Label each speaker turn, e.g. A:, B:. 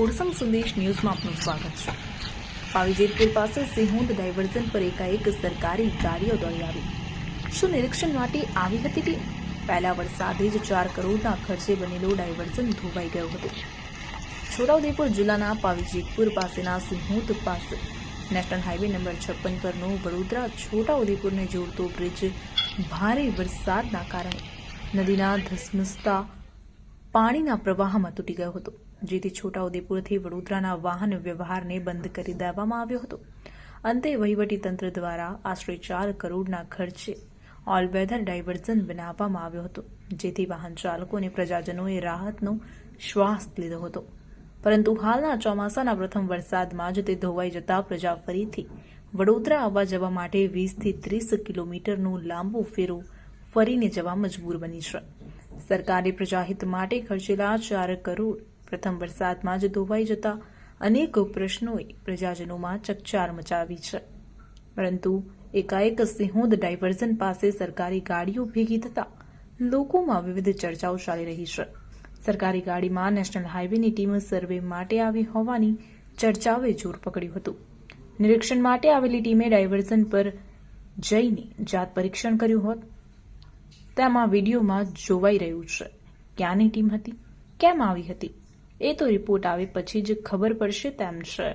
A: કોરસંગ સંદેશ ન્યૂઝમાં આપનું સ્વાગત છે। પાવીજેતપુર પાસે સિંહોદ ડાયવર્ઝન પર એકાએક સરકારી ગાડીઓ દોડી આવી। શું નિરીક્ષણ માટે આવી હતી ટીમ? પહેલા વરસાદે જ 4 કરોડના ખર્ચે બનેલો ડાયવર્ઝન ધોવાઈ ગયો હતો। છોટાઉદેપુર જિલ્લાના પાવીજેતપુર પાસેના સિંહોદ પાસે નેશનલ હાઈવે નંબર 56 પરનો વડોદરા છોટાઉદેપુરને જોડતો બ્રિજ ભારે વરસાદના કારણે નદીના ધસમસતા પાણીના પ્રવાહમાં તૂટી ગયો હતો, જેથી છોટાઉદેપુરથી વડોદરાના વાહન વ્યવહારને બંધ કરી દેવામાં આવ્યો હતો। અંતે વહીવટીતંત્ર દ્વારા આશરે 4 કરોડના ખર્ચે ઓલ વેધર ડાયવર્ઝન બનાવવામાં આવ્યો હતો, જેથી વાહન ચાલકો અને પ્રજાજનોએ રાહતનો શ્વાસ લીધો હતો। પરંતુ હાલના ચોમાસાના પ્રથમ વરસાદમાં જ તે ધોવાઈ જતા પ્રજા ફરીથી વડોદરા આવવા જવા માટે 20 થી 30 કિલોમીટરનો લાંબો ફેરો ફરીને જવા મજબૂર બની છે। સરકારે પ્રજાહિત માટે ખર્ચેલા 4 કરોડ પ્રથમ વરસાદમાં જ ધોવાઈ જતા અનેક પ્રશ્નોએ પ્રજાજનોમાં ચકચાર મચાવી છે। પરંતુ એકાએક સિંહોદ ડાયવર્ઝન પાસે સરકારી ગાડીઓ ભેગી થતા લોકોમાં વિવિધ ચર્ચાઓ ચાલી રહી છે। સરકારી ગાડીમાં નેશનલ હાઈવેની ટીમ સર્વે માટે આવી હોવાની ચર્ચાઓએ જોર પકડ્યું હતું। નિરીક્ષણ માટે આવેલી ટીમે ડાયવર્ઝન પર જઈને જાત પરીક્ષણ કર્યું હોત તેમાં વિડીયોમાં જોવાઈ રહ્યું છે। ક્યાંની ટીમ હતી, કેમ આવી હતી, એ તો રિપોર્ટ આવે પછી જ ખબર પડશે તેમ છે।